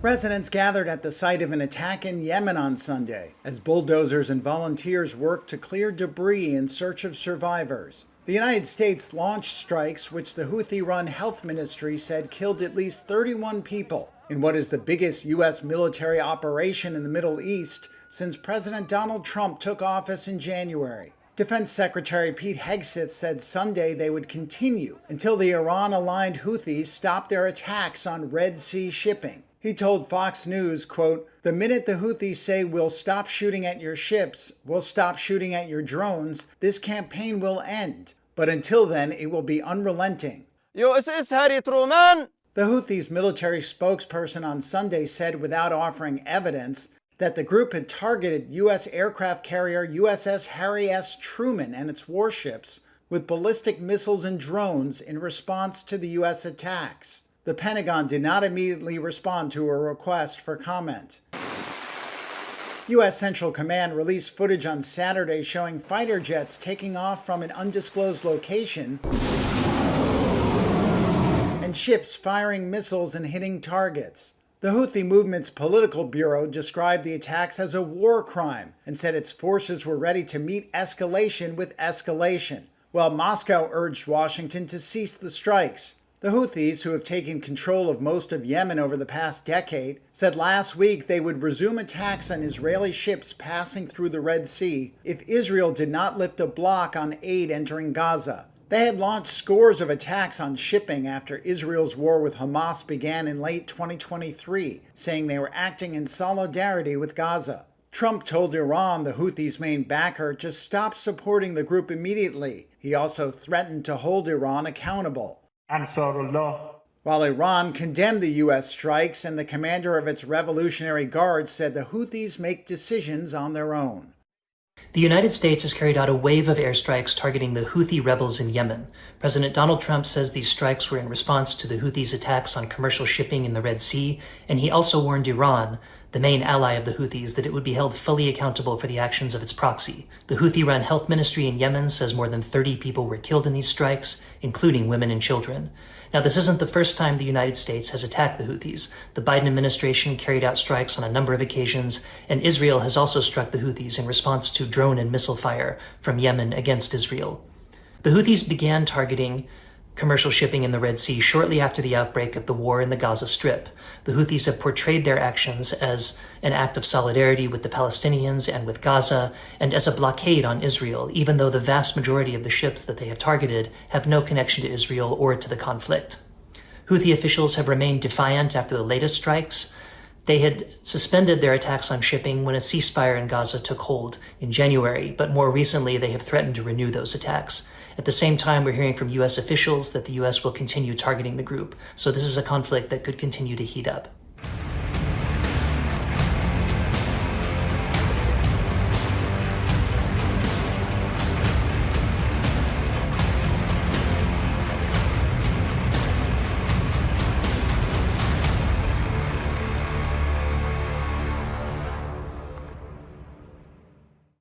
Residents gathered at the site of an attack in Yemen on Sunday as bulldozers and volunteers worked to clear debris in search of survivors. The United States launched strikes which the Houthi-run health ministry said killed at least 31 people in what is the biggest U.S. military operation in the Middle East since President Donald Trump took office in January. Defense Secretary Pete Hegseth said Sunday they would continue until the Iran-aligned Houthis stopped their attacks on Red Sea shipping. He told Fox News, quote, "The minute the Houthis say we'll stop shooting at your ships, we'll stop shooting at your drones, this campaign will end. But until then, it will be unrelenting." The Houthis' military spokesperson on Sunday said without offering evidence that the group had targeted U.S. aircraft carrier USS Harry S. Truman and its warships with ballistic missiles and drones in response to the U.S. attacks. The Pentagon did not immediately respond to a request for comment. U.S. Central Command released footage on Saturday showing fighter jets taking off from an undisclosed location and ships firing missiles and hitting targets. The Houthi movement's political bureau described the attacks as a war crime and said its forces were ready to meet escalation with escalation, while Moscow urged Washington to cease the strikes. The Houthis, who have taken control of most of Yemen over the past decade, said last week they would resume attacks on Israeli ships passing through the Red Sea if Israel did not lift a block on aid entering Gaza. They had launched scores of attacks on shipping after Israel's war with Hamas began in late 2023, saying they were acting in solidarity with Gaza. Trump told Iran, the Houthis' main backer, to stop supporting the group immediately. He also threatened to hold Iran accountable. While Iran condemned the U.S. strikes and the commander of its Revolutionary Guard said the Houthis make decisions on their own. The United States has carried out a wave of airstrikes targeting the Houthi rebels in Yemen. President Donald Trump says these strikes were in response to the Houthis' attacks on commercial shipping in the Red Sea, and he also warned Iran, the main ally of the Houthis, that it would be held fully accountable for the actions of its proxy. The Houthi-run health ministry in Yemen says more than 30 people were killed in these strikes, including women and children. Now, this isn't the first time the United States has attacked the Houthis. The Biden administration carried out strikes on a number of occasions, and Israel has also struck the Houthis in response to drone and missile fire from Yemen against Israel. The Houthis began targeting commercial shipping in the Red Sea shortly after the outbreak of the war in the Gaza Strip. The Houthis have portrayed their actions as an act of solidarity with the Palestinians and with Gaza, and as a blockade on Israel, even though the vast majority of the ships that they have targeted have no connection to Israel or to the conflict. Houthi officials have remained defiant after the latest strikes. They had suspended their attacks on shipping when a ceasefire in Gaza took hold in January, but more recently they have threatened to renew those attacks. At the same time, we're hearing from U.S. officials that the U.S. will continue targeting the group, so this is a conflict that could continue to heat up.